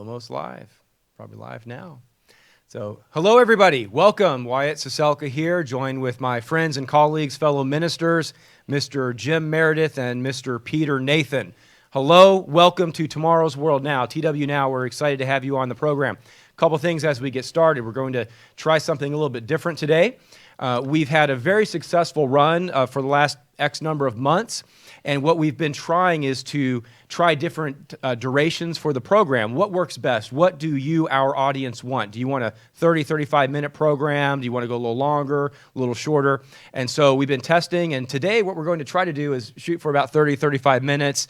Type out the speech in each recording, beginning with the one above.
Almost live, probably live now. So, hello everybody, welcome. Wyatt Ciesielka here, joined with my friends and colleagues, fellow ministers, Mr. Jim Meredith and Mr. Peter Nathan. Hello, welcome to Tomorrow's World Now, TWNow. We're excited to have you on the program. A couple things as we get started. We're going to try something a little bit different today. We've had a very successful run for the last X number of months. And what we've been trying is to try different durations for the program. What works best? What do you, our audience, want? Do you want a 30, 35-minute program? Do you want to go a little longer, a little shorter? And so we've been testing, and today what we're going to try to do is shoot for about 30, 35 minutes,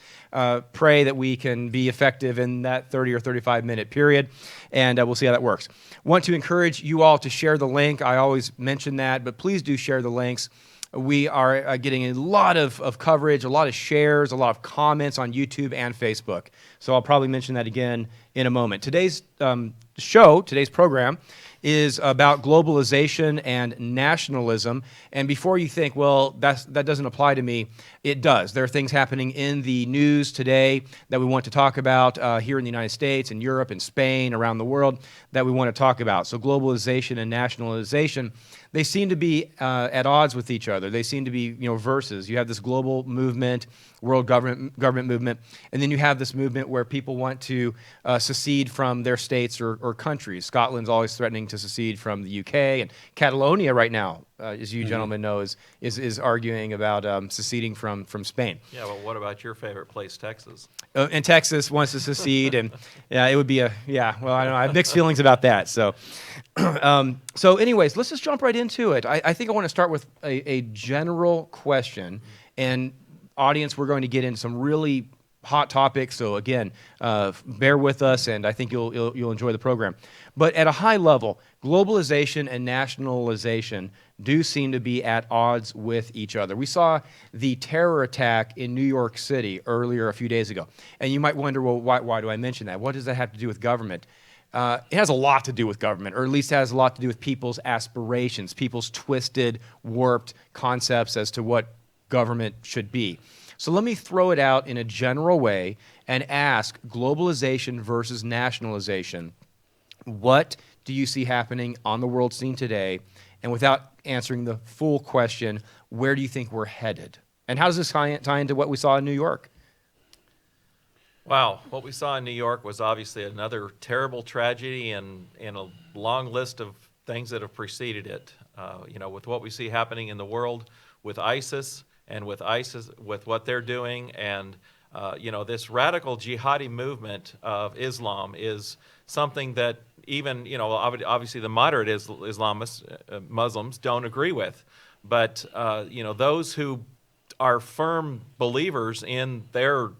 pray that we can be effective in that 30 or 35-minute period, and we'll see how that works. Want to encourage you all to share the link. I always mention that, but please do share the links. We are getting a lot of coverage, a lot of shares, a lot of comments on YouTube and Facebook. So I'll probably mention that again in a moment. Today's today's program, is about globalization and nationalism. And before you think, well, that doesn't apply to me, it does. There are things happening in the news today that we want to talk about here in the United States, in Europe, in Spain, around the world, that we want to talk about. So globalization and nationalization, they seem to be at odds with each other. They seem to be, verses. You have this global movement, world government movement, and then you have this movement where people want to secede from their states or countries. Scotland's always threatening to secede from the UK, and Catalonia right now, as you gentlemen know, is arguing about seceding from Spain. Yeah, well, what about your favorite place, Texas? And Texas wants to secede, and it would be I don't know, I have mixed feelings about that. So, so anyways, let's just jump right into it. I think I want to start with a general question, and audience, we're going to get into some really hot topics. So again, bear with us, and I think you'll enjoy the program. But at a high level, globalization and nationalization do seem to be at odds with each other. We saw the terror attack in New York City earlier a few days ago, and you might wonder, well, why do I mention that? What does that have to do with government? It has a lot to do with government, or at least has a lot to do with people's aspirations, people's twisted, warped concepts as to what government should be. So let me throw it out in a general way and ask, globalization versus nationalization, what do you see happening on the world scene today? And without answering the full question, where do you think we're headed? And how does this tie into what we saw in New York? Wow, what we saw in New York was obviously another terrible tragedy and a long list of things that have preceded it. With what we see happening in the world with ISIS, and with what they're doing, and this radical jihadi movement of Islam is something that even, obviously the moderate Islamists, Muslims, don't agree with. But, those who are firm believers in their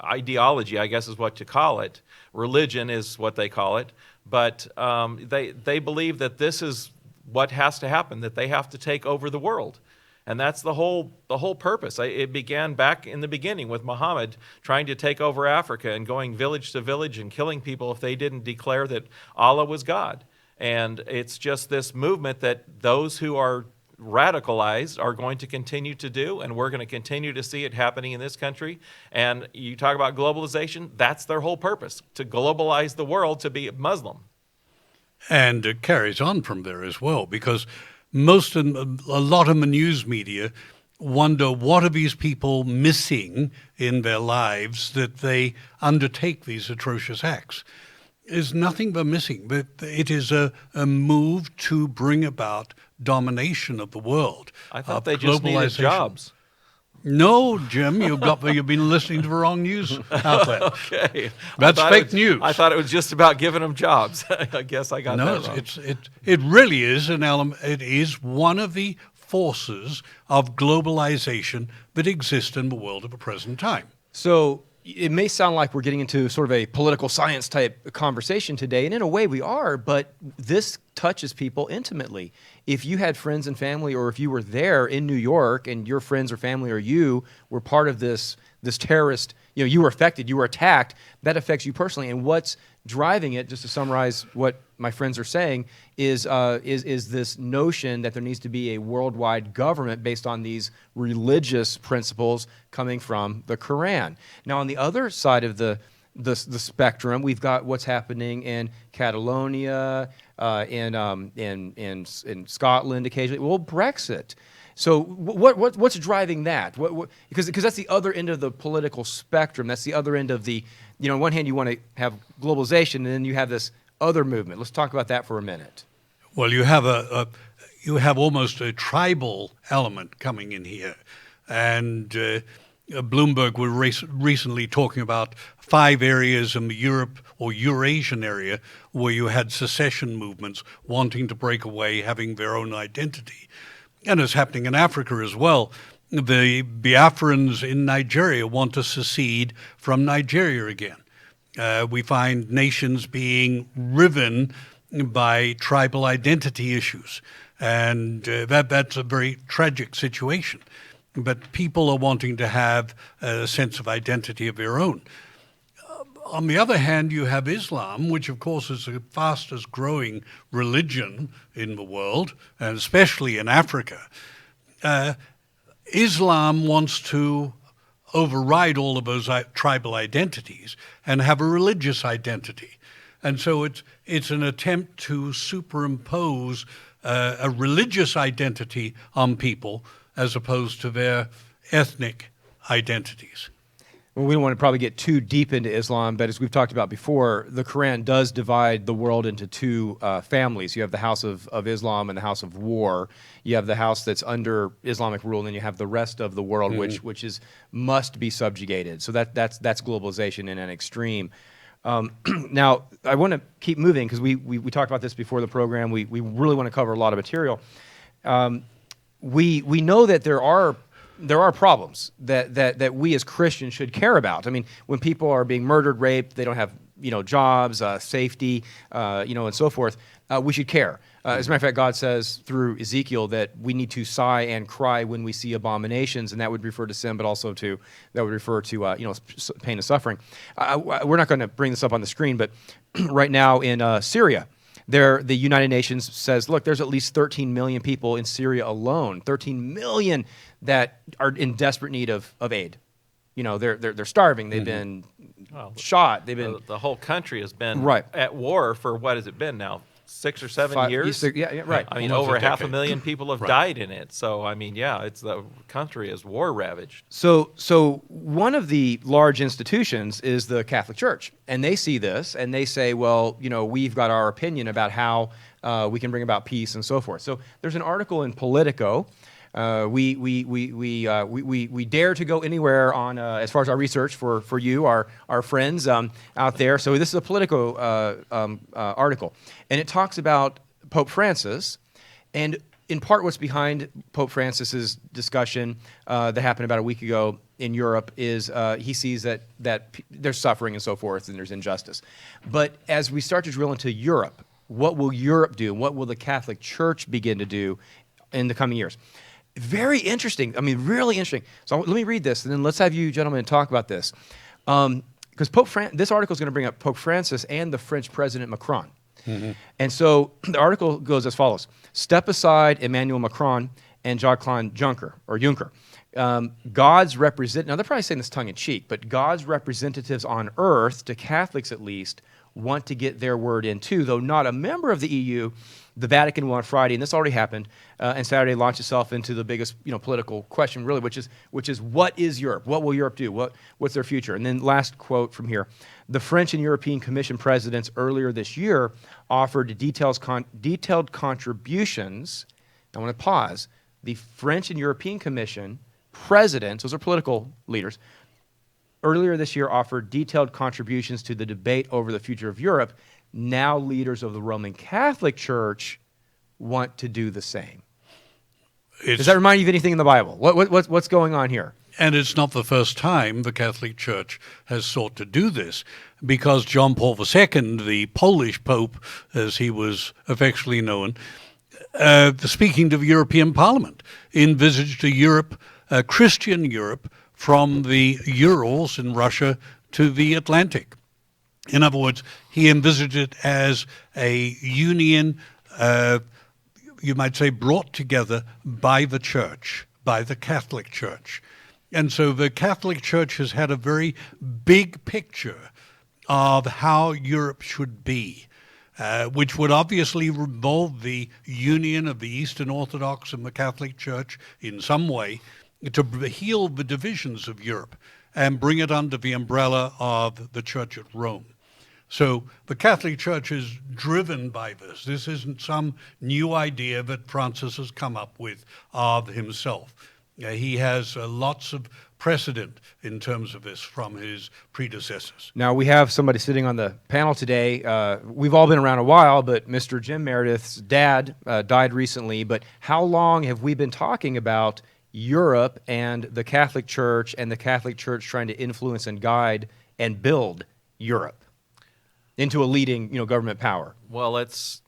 ideology, I guess is what to call it, religion is what they call it, but they believe that this is what has to happen, that they have to take over the world. And that's the whole purpose. It began back in the beginning with Muhammad trying to take over Africa and going village to village and killing people if they didn't declare that Allah was God. And it's just this movement that those who are radicalized are going to continue to do, and we're going to continue to see it happening in this country. And you talk about globalization, that's their whole purpose, to globalize the world to be Muslim. And it carries on from there as well, because a lot of the news media wonder, what are these people missing in their lives that they undertake these atrocious acts? There's nothing but missing, but it is a move to bring about domination of the world. I thought they just needed jobs. No, Jim, you've been listening to the wrong news outlet. Okay. That's fake news. I thought it was just about giving them jobs. I guess I got that wrong. It really is an element. It is one of the forces of globalization that exist in the world at the present time. So it may sound like we're getting into sort of a political science type conversation today, and in a way we are, but this touches people intimately. If you had friends and family, or if you were there in New York and your friends or family or you were part of this terrorist, you were affected, you were attacked, that affects you personally. And what's driving it, just to summarize what my friends are saying, is this notion that there needs to be a worldwide government based on these religious principles coming from the Quran. Now, on the other side of the the spectrum. We've got what's happening in Catalonia, in Scotland occasionally. Well, Brexit. So what's driving that? Because that's the other end of the political spectrum. That's the other end of the, on one hand you want to have globalization, and then you have this other movement. Let's talk about that for a minute. Well, you have almost a tribal element coming in here, and Bloomberg were recently talking about 5 areas in the Europe or Eurasian area where you had secession movements wanting to break away, having their own identity. And it's happening in Africa as well. The Biafrans in Nigeria want to secede from Nigeria again. We find nations being riven by tribal identity issues. And that's a very tragic situation. But people are wanting to have a sense of identity of their own. On the other hand, you have Islam, which of course is the fastest growing religion in the world, and especially in Africa. Islam wants to override all of those tribal identities and have a religious identity. And so it's an attempt to superimpose a religious identity on people as opposed to their ethnic identities. Well, we don't want to probably get too deep into Islam, but as we've talked about before, the Quran does divide the world into 2 families. You have the house of Islam and the house of war. You have the house that's under Islamic rule, and then you have the rest of the world, which must be subjugated. So that's globalization in an extreme. Now, I want to keep moving because we talked about this before the program. We really want to cover a lot of material. We know that there are problems that we as Christians should care about. I mean, when people are being murdered, raped, they don't have jobs, safety, and so forth. We should care. As a matter of fact, God says through Ezekiel that we need to sigh and cry when we see abominations, and that would refer to sin, but also that would refer to pain and suffering. We're not going to bring this up on the screen, but right now in Syria, the United Nations says, look, there's at least 13 million people in Syria alone, 13 million that are in desperate need of aid. They're starving. They've been shot. They've been the whole country has been Right. at war for what has it been now? 6 or 7 years? Yeah, right. I mean, Almost over a half a decade. million people have died in it. So, I mean, yeah, the country is war ravaged. So one of the large institutions is the Catholic Church, and they see this and they say, well, we've got our opinion about how we can bring about peace and so forth. So there's an article in Politico. We dare to go anywhere on as far as our research for you, our friends out there. So this is a Politico article, and it talks about Pope Francis, and in part what's behind Pope Francis's discussion that happened about a week ago in Europe is he sees that there's suffering and so forth, and there's injustice. But as we start to drill into Europe, what will Europe do? What will the Catholic Church begin to do in the coming years? Very interesting. I mean, really interesting. So let me read this, and then let's have you gentlemen talk about this. Because this article is going to bring up Pope Francis and the French President Macron. Mm-hmm. And so the article goes as follows. Step aside Emmanuel Macron and Jean-Claude Juncker. God's now they're probably saying this tongue-in-cheek, but God's representatives on earth, to Catholics at least, want to get their word in too, though not a member of the EU. The Vatican will on Friday, and this already happened, and Saturday launch itself into the biggest political question really, which is what is Europe? What will Europe do? What's their future? And then last quote from here. The French and European Commission presidents earlier this year offered detailed contributions. I want to pause. The French and European Commission presidents, those are political leaders, earlier this year offered detailed contributions to the debate over the future of Europe. Now leaders of the Roman Catholic Church want to do the same. Does that remind you of anything in the Bible? What's going on here? And it's not the first time the Catholic Church has sought to do this, because John Paul II, the Polish Pope, as he was affectionately known, speaking to the European Parliament, envisaged a Christian Europe from the Urals in Russia to the Atlantic. In other words, he envisaged it as a union, you might say, brought together by the Church, by the Catholic Church. And so the Catholic Church has had a very big picture of how Europe should be, which would obviously involve the union of the Eastern Orthodox and the Catholic Church in some way to heal the divisions of Europe and bring it under the umbrella of the Church at Rome. So the Catholic Church is driven by this. This isn't some new idea that Francis has come up with of himself. He has lots of precedent in terms of this from his predecessors. Now, we have somebody sitting on the panel today. We've all been around a while, but Mr. Jim Meredith's dad died recently. But how long have we been talking about Europe and the Catholic Church and the Catholic Church trying to influence and guide and build Europe into a leading, government power? Well, let's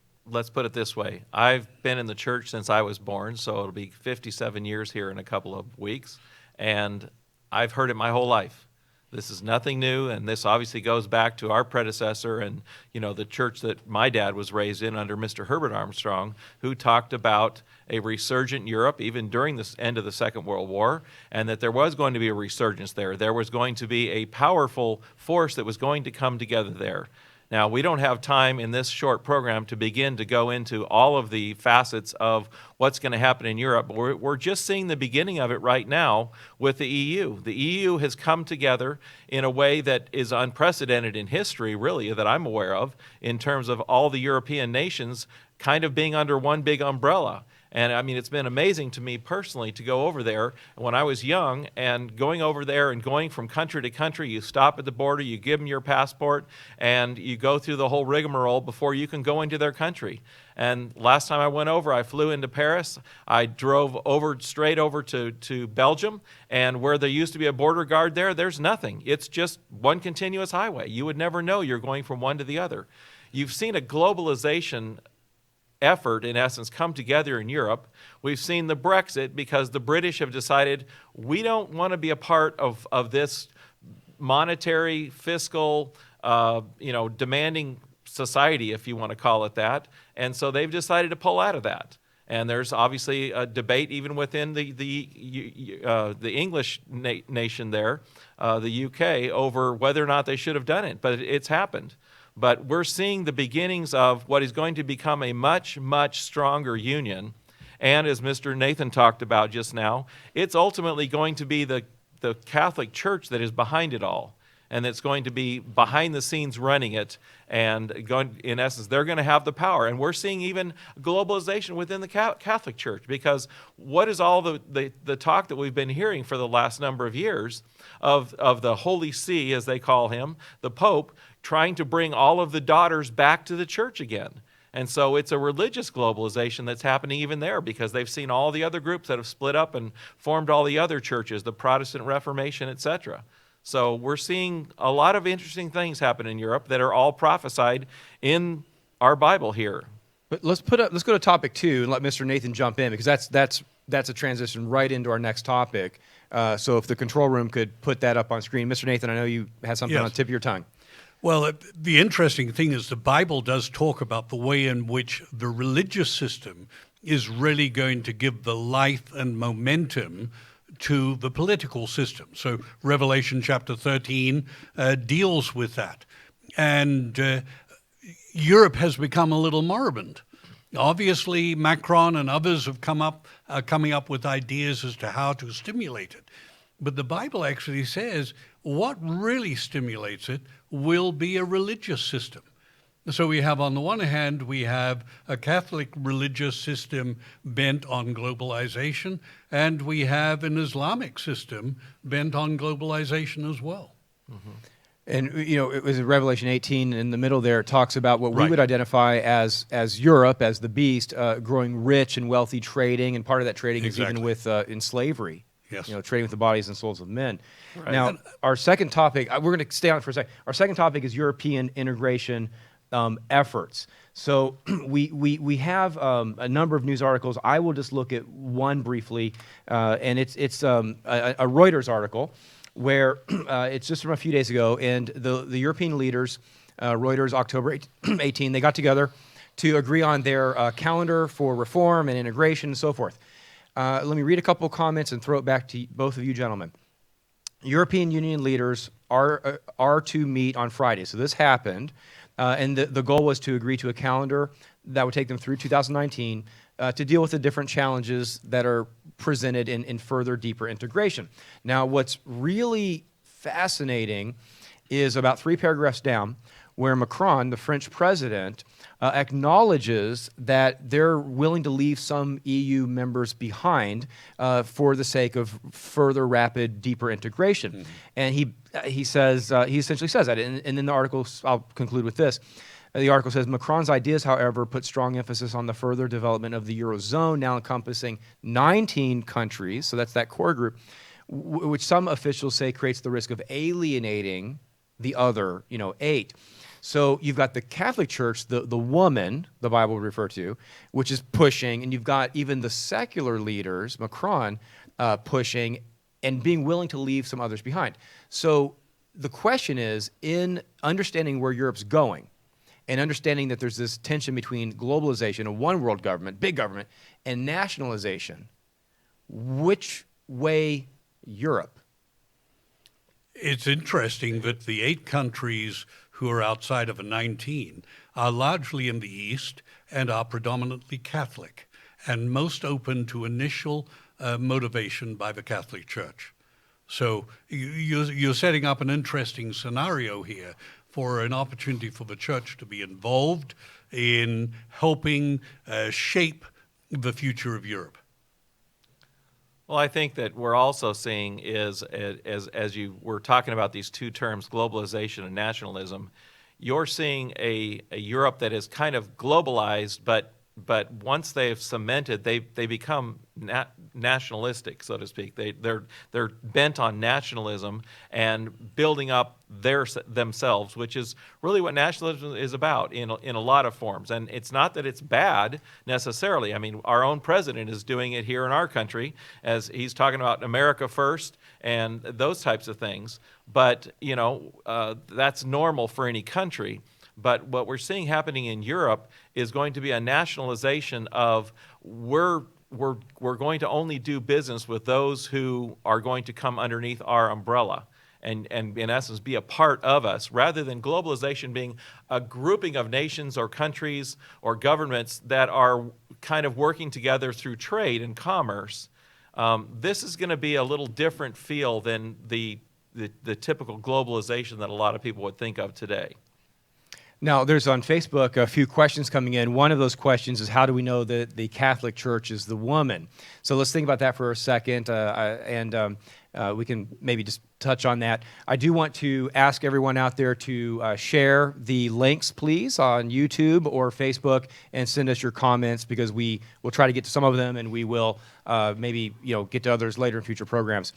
put it this way. I've been in the church since I was born, so it'll be 57 years here in a couple of weeks, and I've heard it my whole life. This is nothing new, and this obviously goes back to our predecessor and, the church that my dad was raised in under Mr. Herbert Armstrong, who talked about a resurgent Europe even during the end of the Second World War, and that there was going to be a resurgence there. There was going to be a powerful force that was going to come together there. Now, we don't have time in this short program to begin to go into all of the facets of what's going to happen in Europe, but we're just seeing the beginning of it right now with the EU. The EU has come together in a way that is unprecedented in history, really, that I'm aware of, in terms of all the European nations kind of being under one big umbrella. And I mean, it's been amazing to me personally to go over there when I was young and going over there and going from country to country. You stop at the border, you give them your passport, and you go through the whole rigmarole before you can go into their country. And last time I went over, I flew into Paris. I drove straight over to Belgium, and where there used to be a border guard there's nothing. It's just one continuous highway. You would never know you're going from one to the other. You've seen a globalization effort, in essence, come together in Europe. We've seen the Brexit because the British have decided we don't want to be a part of this monetary, fiscal, demanding society, if you want to call it that. And so they've decided to pull out of that. And there's obviously a debate even within the English nation there, the UK, over whether or not they should have done it. But it's happened. But we're seeing the beginnings of what is going to become a much, much stronger union. And as Mr. Nathan talked about just now, it's ultimately going to be the Catholic Church that is behind it all. And it's going to be behind the scenes running it. And in essence, they're going to have the power. And we're seeing even globalization within the Catholic Church. Because what is all the talk that we've been hearing for the last number of years of the Holy See, as they call him, the Pope, trying to bring all of the daughters back to the church again. And so it's a religious globalization that's happening even there because they've seen all the other groups that have split up and formed all the other churches, the Protestant Reformation, etc. So we're seeing a lot of interesting things happen in Europe that are all prophesied in our Bible here. But let's go to topic 2 and let Mr. Nathan jump in because that's a transition right into our next topic. So if the control room could put that up on screen. Mr. Nathan, I know you had something on the tip of your tongue. Well, the interesting thing is the Bible does talk about the way in which the religious system is really going to give the life and momentum to the political system. So Revelation chapter 13 deals with that. And Europe has become a little moribund. Obviously, Macron and others have coming up with ideas as to how to stimulate it. But the Bible actually says what really stimulates it will be a religious system. So we have, on the one hand, we have a Catholic religious system bent on globalization, and we have an Islamic system bent on globalization as well. Mm-hmm. And, it was in Revelation 18, in the middle there, it talks about what we would identify as Europe, as the beast, growing rich and wealthy trading, and part of that trading is even with in slavery. Yes. Trading with the bodies and souls of men. Right. Now, our second topic, we're going to stay on it for a second. Our second topic is European integration efforts. So we have a number of news articles. I will just look at one briefly, and it's a Reuters article where it's just from a few days ago, and the European leaders, Reuters, October 18, they got together to agree on their calendar for reform and integration and so forth. Let me read a couple of comments and throw it back to both of you gentlemen. European Union leaders are to meet on Friday. So this happened, and the goal was to agree to a calendar that would take them through 2019 to deal with the different challenges that are presented in further deeper integration. Now, what's really fascinating is about 3 paragraphs down, where Macron, the French president, acknowledges that they're willing to leave some EU members behind for the sake of further rapid, deeper integration. Mm-hmm. And he says, he essentially says that. And in the article, I'll conclude with this. The article says, Macron's ideas, however, put strong emphasis on the further development of the Eurozone, now encompassing 19 countries, so that's that core group, which some officials say creates the risk of alienating the other, 8. So you've got the Catholic Church, the woman, the Bible would refer to, which is pushing, and you've got even the secular leaders, Macron, pushing and being willing to leave some others behind. So the question is, in understanding where Europe's going, and understanding that there's this tension between globalization, a one-world government, big government, and nationalization, which way Europe? It's interesting that the 8 countries who are outside of the 19 are largely in the East and are predominantly Catholic and most open to initial motivation by the Catholic Church. So you're setting up an interesting scenario here for an opportunity for the church to be involved in helping shape the future of Europe. Well, I think that we're also seeing is, as you were talking about these 2 terms, globalization and nationalism, you're seeing a Europe that is kind of globalized, but once they've cemented, they become nationalistic, so to speak. They're bent on nationalism and building up themselves, which is really what nationalism is about in a lot of forms. And it's not that it's bad necessarily. I mean, our own president is doing it here in our country, as he's talking about America first and those types of things. But that's normal for any country. But what we're seeing happening in Europe is going to be a nationalization of we're going to only do business with those who are going to come underneath our umbrella and in essence be a part of us, rather than globalization being a grouping of nations or countries or governments that are kind of working together through trade and commerce. This is going to be a little different feel than the typical globalization that a lot of people would think of today. Now, there's on Facebook a few questions coming in. One of those questions is, how do we know that the Catholic Church is the woman? So let's think about that for a second, and we can maybe just touch on that. I do want to ask everyone out there to share the links, please, on YouTube or Facebook, and send us your comments, because we will try to get to some of them, and we will maybe get to others later in future programs.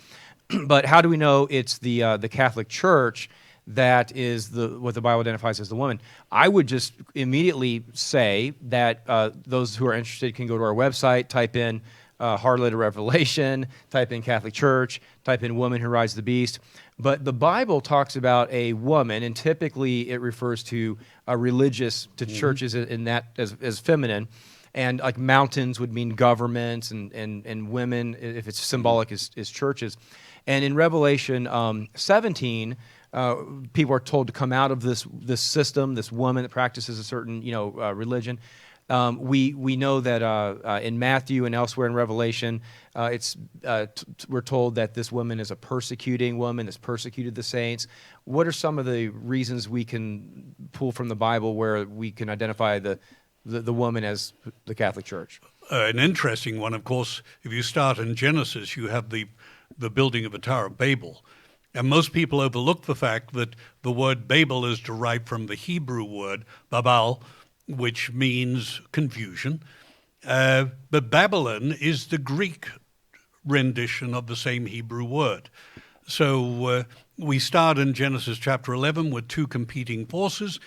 But how do we know it's the Catholic Church that is what the Bible identifies as the woman? I would just immediately say that those who are interested can go to our website, type in Harlot of Revelation, type in Catholic Church, type in Woman Who Rides the Beast. But the Bible talks about a woman, and typically it refers to religious, to churches in that as feminine. And like mountains would mean governments, and women, if it's symbolic, is churches. And in Revelation 17, people are told to come out of this system, this woman that practices a certain religion. We know that in Matthew and elsewhere in Revelation, we're told that this woman is a persecuting woman that's persecuted the saints. What are some of the reasons we can pull from the Bible where we can identify the woman as the Catholic Church? An interesting one, of course, if you start in Genesis, you have the building of the Tower of Babel. And most people overlook the fact that the word Babel is derived from the Hebrew word Babal, which means confusion. But Babylon is the Greek rendition of the same Hebrew word. So we start in Genesis chapter 11 with 2 competing forces,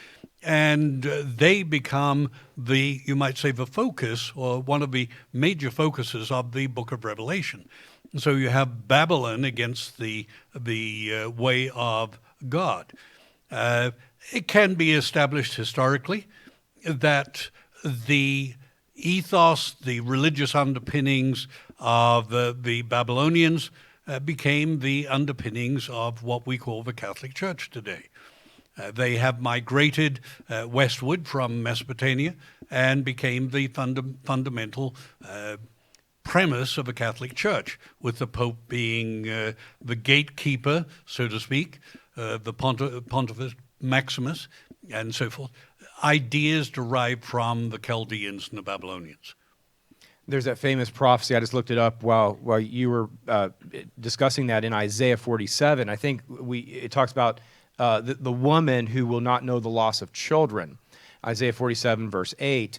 and they become you might say, the focus, or one of the major focuses of the book of Revelation. So you have Babylon against the way of God. It can be established historically that the ethos, the religious underpinnings of the Babylonians became the underpinnings of what we call the Catholic Church today. They have migrated westward from Mesopotamia and became the fundamental premise of a Catholic Church, with the Pope being the gatekeeper, so to speak, the Pontifex Maximus, and so forth. Ideas derived from the Chaldeans and the Babylonians. There's that famous prophecy. I just looked it up while you were discussing that in Isaiah 47. I think it talks about the woman who will not know the loss of children. Isaiah 47, verse 8.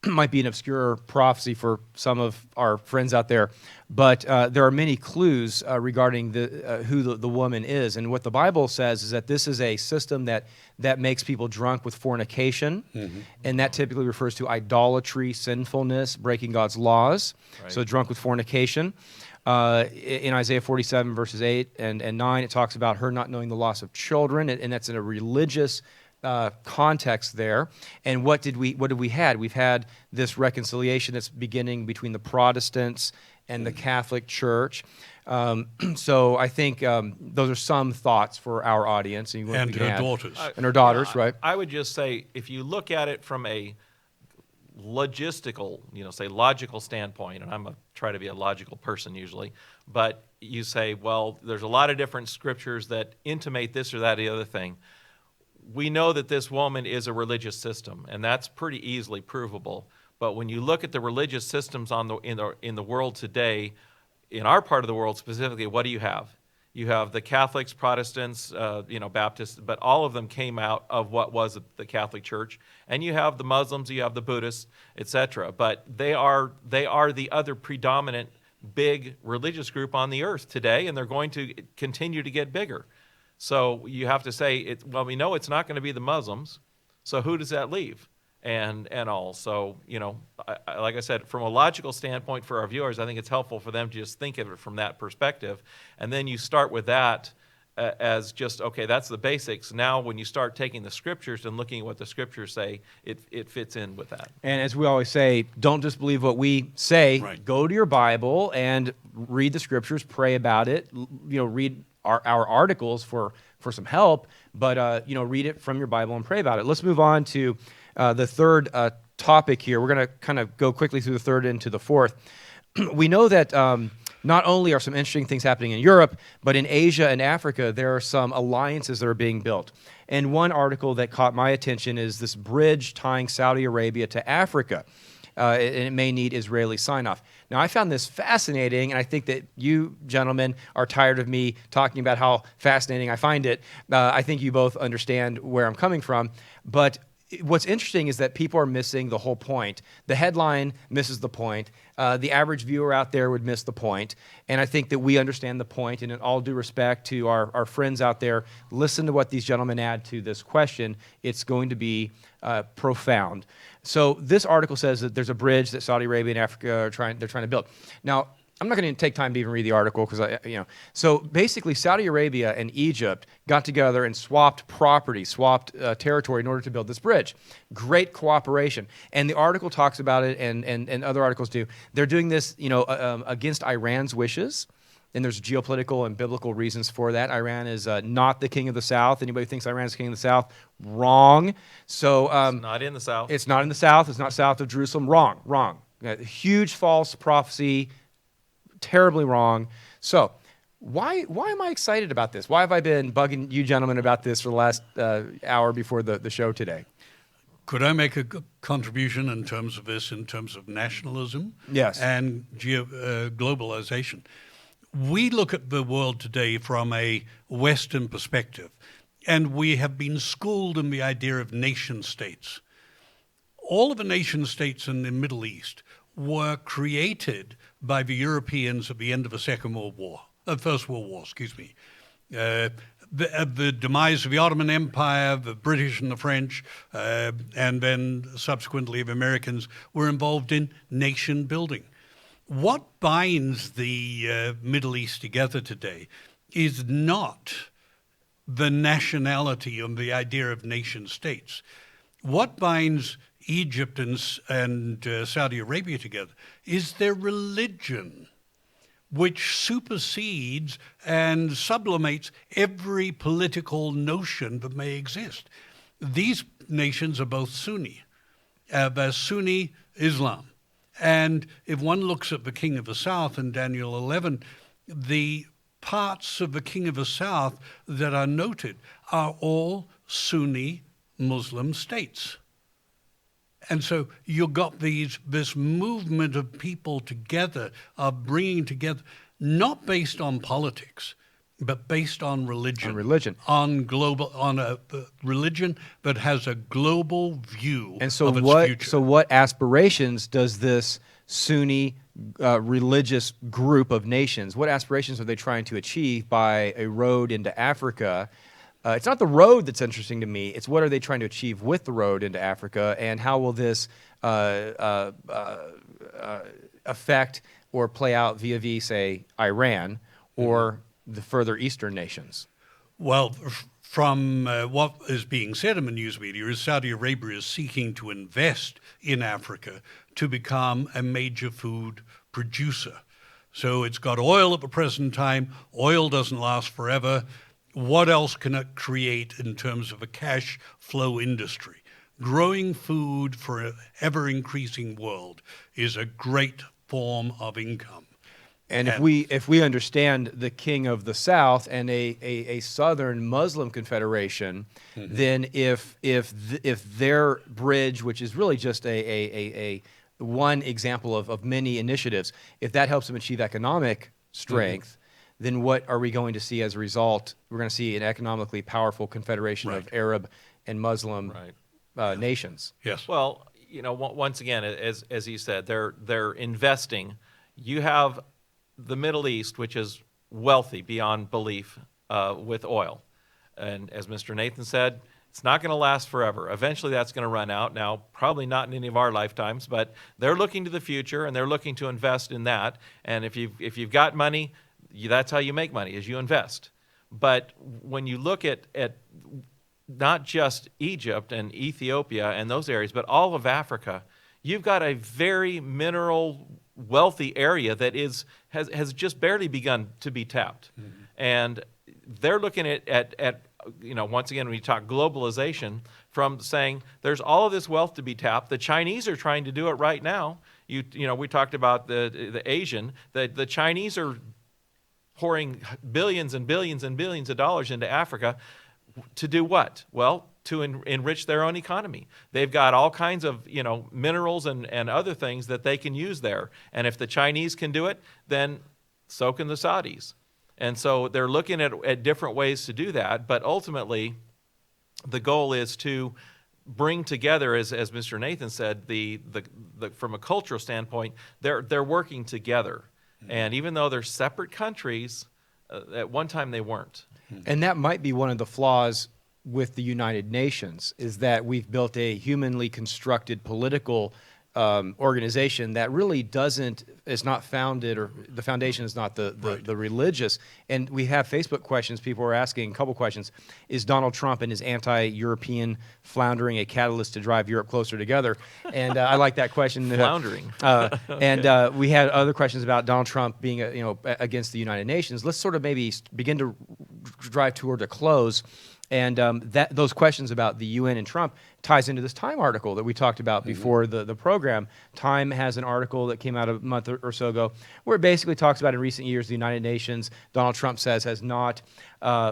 Might be an obscure prophecy for some of our friends out there, but there are many clues regarding who the woman is. And what the Bible says is that this is a system that makes people drunk with fornication, and that typically refers to idolatry, sinfulness, breaking God's laws. Right. So drunk with fornication. In Isaiah 47, verses 8 and 9, it talks about her not knowing the loss of children, and that's in a religious context there. And what have we had? We've had this reconciliation that's beginning between the Protestants and the Catholic Church. So I think those are some thoughts for our audience. And her daughters. And her daughters, right? I would just say, if you look at it from a logistical, logical standpoint, and try to be a logical person usually, but you say, well, there's a lot of different scriptures that intimate this or that or the other thing. We know that this woman is a religious system, and that's pretty easily provable. But when you look at the religious systems in the world today, in our part of the world specifically, what do you have? You have the Catholics, Protestants, Baptists, but all of them came out of what was the Catholic Church. And you have the Muslims, you have the Buddhists, etc. But they are the other predominant big religious group on the earth today, and they're going to continue to get bigger. So you have to say, we know it's not going to be the Muslims, so who does that leave? And all. So, like I said, from a logical standpoint for our viewers, I think it's helpful for them to just think of it from that perspective. And then you start with that as just, okay, that's the basics. Now, when you start taking the scriptures and looking at what the scriptures say, it fits in with that. And as we always say, don't just believe what we say. Right. Go to your Bible and read the scriptures, pray about it, read our articles for some help, but read it from your Bible and pray about it. Let's move on to the third topic here. We're going to kind of go quickly through the third into the fourth. We know that not only are some interesting things happening in Europe, but in Asia and Africa, there are some alliances that are being built. And one article that caught my attention is this bridge tying Saudi Arabia to Africa. And it may need Israeli sign-off. Now, I found this fascinating, and I think that you gentlemen are tired of me talking about how fascinating I find it. I think you both understand where I'm coming from. But what's interesting is that people are missing the whole point. The headline misses the point. The average viewer out there would miss the point. And I think that we understand the point. And in all due respect to our friends out there, listen to what these gentlemen add to this question. It's going to be profound. So this article says that there's a bridge that Saudi Arabia and Africa are trying to build. Now, I'm not going to take time to even read the article because So basically, Saudi Arabia and Egypt got together and swapped property, swapped territory in order to build this bridge. Great cooperation, and the article talks about it, and other articles do. They're doing this, against Iran's wishes. And there's geopolitical and biblical reasons for that. Iran is not the king of the South. Anybody who thinks Iran is the king of the South, wrong. So it's not in the South. It's not in the South. It's not south of Jerusalem. Wrong. Huge false prophecy. Terribly wrong. So why am I excited about this? Why have I been bugging you gentlemen about this for the last hour before the show today? Could I make a contribution in terms of this, in terms of nationalism? Yes. And globalization? We look at the world today from a Western perspective, and we have been schooled in the idea of nation states. All of the nation states in the Middle East were created by the Europeans at the end of the First World War. The demise of the Ottoman Empire, the British and the French, and then subsequently the Americans were involved in nation building. What binds the Middle East together today is not the nationality and the idea of nation states. What binds Egypt and Saudi Arabia together is their religion. which supersedes and sublimates every political notion that may exist. These nations are both Sunni. There's Sunni Islam. And if one looks at the King of the South in Daniel 11, the parts of the King of the South that are noted are all Sunni Muslim states. And so you've got this movement of people together, of bringing together, not based on politics, but based on religion. On religion. On a religion that has a global view And so of its what? future. So what aspirations does this Sunni religious group of nations? What aspirations are they trying to achieve by a road into Africa? It's not the road that's interesting to me. It's what are they trying to achieve with the road into Africa, and how will this affect or play out vis-a-vis, say, Iran or the further eastern nations? Well, from what is being said in the news media is Saudi Arabia is seeking to invest in Africa to become a major food producer. So it's got oil at the present time. Oil doesn't last forever. What else can it create in terms of a cash flow industry? Growing food for an ever-increasing world is a great form of income. And if we understand the King of the South and a Southern Muslim confederation, then if their bridge, which is really just a one example of many initiatives, if that helps them achieve economic strength, then what are we going to see as a result? We're going to see an economically powerful confederation of Arab and Muslim nations. Yes. Well, once again, as you said, they're investing. You have the Middle East, which is wealthy beyond belief with oil. And as Mr. Nathan said, it's not going to last forever. Eventually that's going to run out. Now, probably not in any of our lifetimes, but they're looking to the future and they're looking to invest in that. And if you've got money, that's how you make money, is you invest. But when you look at not just Egypt and Ethiopia and those areas, but all of Africa, you've got a very mineral wealthy area that has just barely begun to be tapped. And they're looking at once again, when you talk globalization, from saying there's all of this wealth to be tapped. The Chinese are trying to do it right now. We talked about the Asian. The Chinese are pouring billions and billions and billions of dollars into Africa to do what? Well, to enrich their own economy. They've got all kinds of minerals and other things that they can use there. And if the Chinese can do it, then so can the Saudis. And so they're looking at different ways to do that. But ultimately, the goal is to bring together, as Mr. Nathan said, the from a cultural standpoint, they're working together. And even though they're separate countries, at one time they weren't. And that might be one of the flaws with the United Nations, is that we've built a humanly constructed political organization that really is not founded, or the foundation is not the religious. And we have Facebook questions. People are asking a couple questions. Is Donald Trump and his anti-European floundering a catalyst to drive Europe closer together? And I like that question. Floundering. And we had other questions about Donald Trump being against the United Nations. Let's sort of maybe begin to drive toward a close. And those questions about the UN and Trump ties into this Time article that we talked about before the program. Time has an article that came out a month or so ago where it basically talks about in recent years the United Nations, Donald Trump says, has not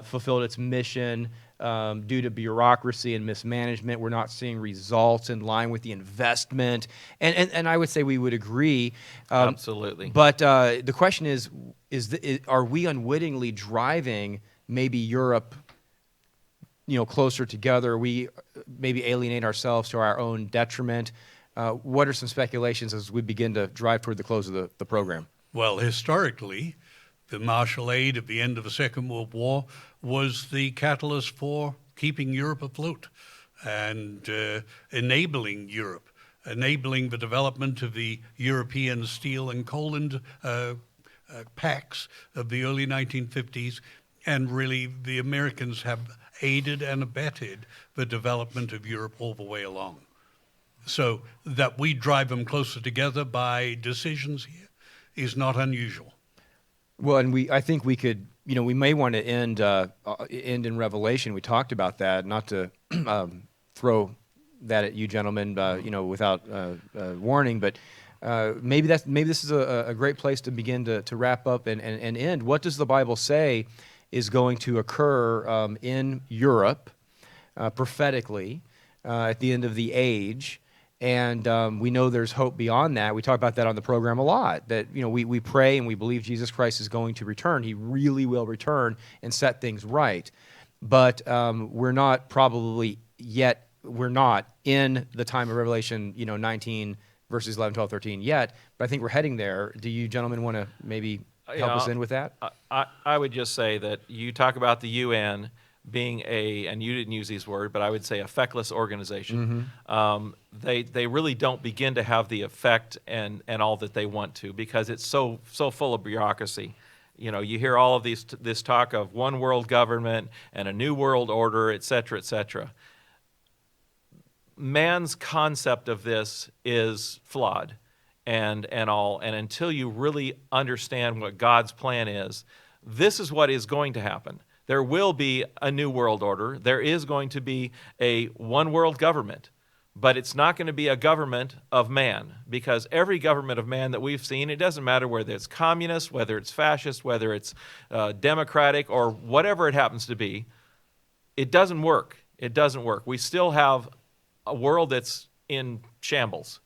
fulfilled its mission due to bureaucracy and mismanagement. We're not seeing results in line with the investment. And I would say we would agree. Absolutely. But the question is are we unwittingly driving maybe Europe closer together? We maybe alienate ourselves to our own detriment. What are some speculations as we begin to drive toward the close of the program? Well, historically, the Marshall Aid at the end of the Second World War was the catalyst for keeping Europe afloat and enabling Europe, enabling the development of the European steel and coal pacts of the early 1950s. And really, the Americans have aided and abetted the development of Europe all the way along. So that we drive them closer together by decisions here is not unusual. Well, and I think we could, we may want to end in Revelation. We talked about that, not to throw that at you gentlemen, without warning, but maybe this is a great place to begin to wrap up and end. What does the Bible say is going to occur in Europe prophetically at the end of the age? And we know there's hope beyond that. We talk about that on the program a lot, that we pray and we believe Jesus Christ is going to return. He really will return and set things right. But we're not in the time of Revelation 19 verses 11, 12, 13 yet, but I think we're heading there. Do you gentlemen want to maybe help us in with that? I would just say that you talk about the UN being and you didn't use these words, but I would say a feckless organization. They really don't begin to have the effect and all that they want to, because it's so full of bureaucracy. You hear all of this talk of one world government and a new world order, et cetera, et cetera. Man's concept of this is flawed and until you really understand what God's plan is, this is what is going to happen. There will be a new world order. There is going to be a one world government, but it's not going to be a government of man, because every government of man that we've seen, it doesn't matter whether it's communist, whether it's fascist, whether it's democratic, or whatever it happens to be, it doesn't work. It doesn't work. We still have a world that's in shambles,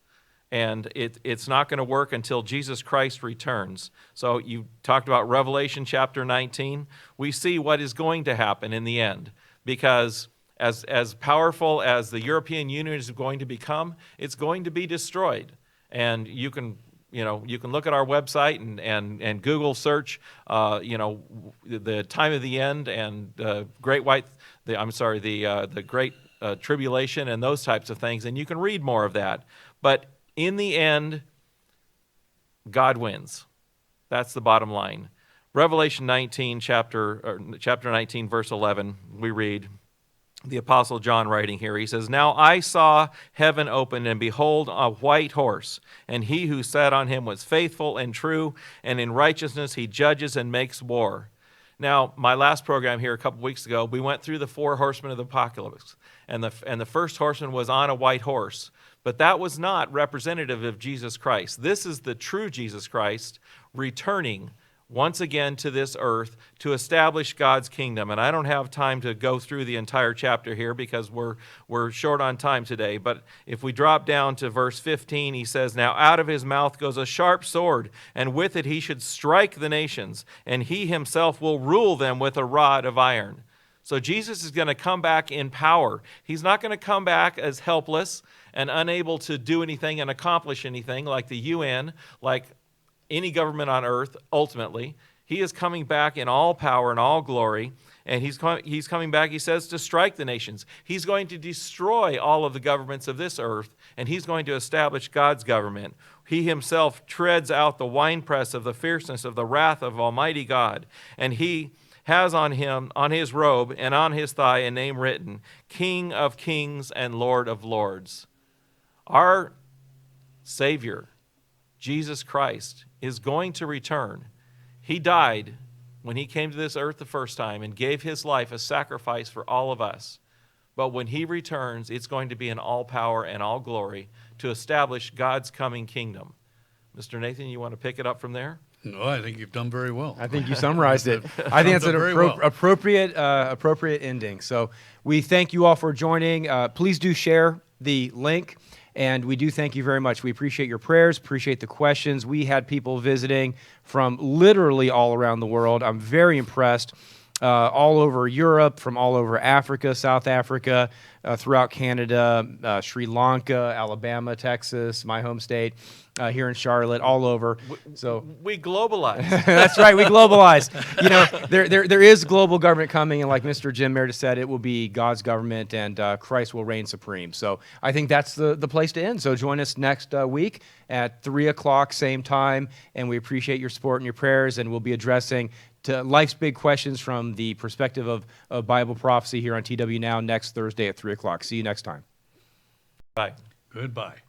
and it's not going to work until Jesus Christ returns. So you talked about Revelation chapter 19. We see what is going to happen in the end, because as powerful as the European Union is going to become, it's going to be destroyed. And you can look at our website and Google search, the time of the end and the Great Tribulation and those types of things, and you can read more of that. But in the end, God wins. That's the bottom line. Revelation 19, chapter 19, verse 11, we read, the Apostle John writing here, he says, "Now I saw heaven open, and behold, a white horse, and he who sat on him was faithful and true, and in righteousness he judges and makes war." Now, my last program here a couple weeks ago, we went through the 4 horsemen of the apocalypse, and the first horseman was on a white horse, but that was not representative of Jesus Christ. This is the true Jesus Christ returning once again to this earth to establish God's kingdom. And I don't have time to go through the entire chapter here because we're short on time today. But if we drop down to verse 15, he says, "Now out of his mouth goes a sharp sword, and with it he should strike the nations, and he himself will rule them with a rod of iron." So Jesus is going to come back in power. He's not going to come back as helpless and unable to do anything and accomplish anything like the UN, like any government on earth. Ultimately, he is coming back in all power and all glory, and he's coming back, he says, to strike the nations. He's going to destroy all of the governments of this earth, and he's going to establish God's government. He himself treads out the winepress of the fierceness of the wrath of Almighty God, and he has on his robe and on his thigh a name written, King of Kings and Lord of Lords. Our Savior, Jesus Christ, is going to return. He died when he came to this earth the first time and gave his life a sacrifice for all of us. But when he returns, it's going to be in all power and all glory to establish God's coming kingdom. Mr. Nathan, you want to pick it up from there? No, I think you've done very well. I think you summarized it. I think it's an appropriate ending. So we thank you all for joining. Please do share the link. And we do thank you very much. We appreciate your prayers, appreciate the questions. We had people visiting from literally all around the world. I'm very impressed. All over Europe, from all over Africa, South Africa, throughout Canada, Sri Lanka, Alabama, Texas, my home state, here in Charlotte, all over. So we globalize. That's right, we globalize. You know, there is global government coming, and like Mr. Jim Meredith said, it will be God's government, and Christ will reign supreme. So I think that's the place to end. So join us next week at 3 o'clock, same time, and we appreciate your support and your prayers, and we'll be addressing to life's big questions from the perspective of Bible prophecy here on TWNow next Thursday at 3 o'clock. See you next time. Bye. Goodbye.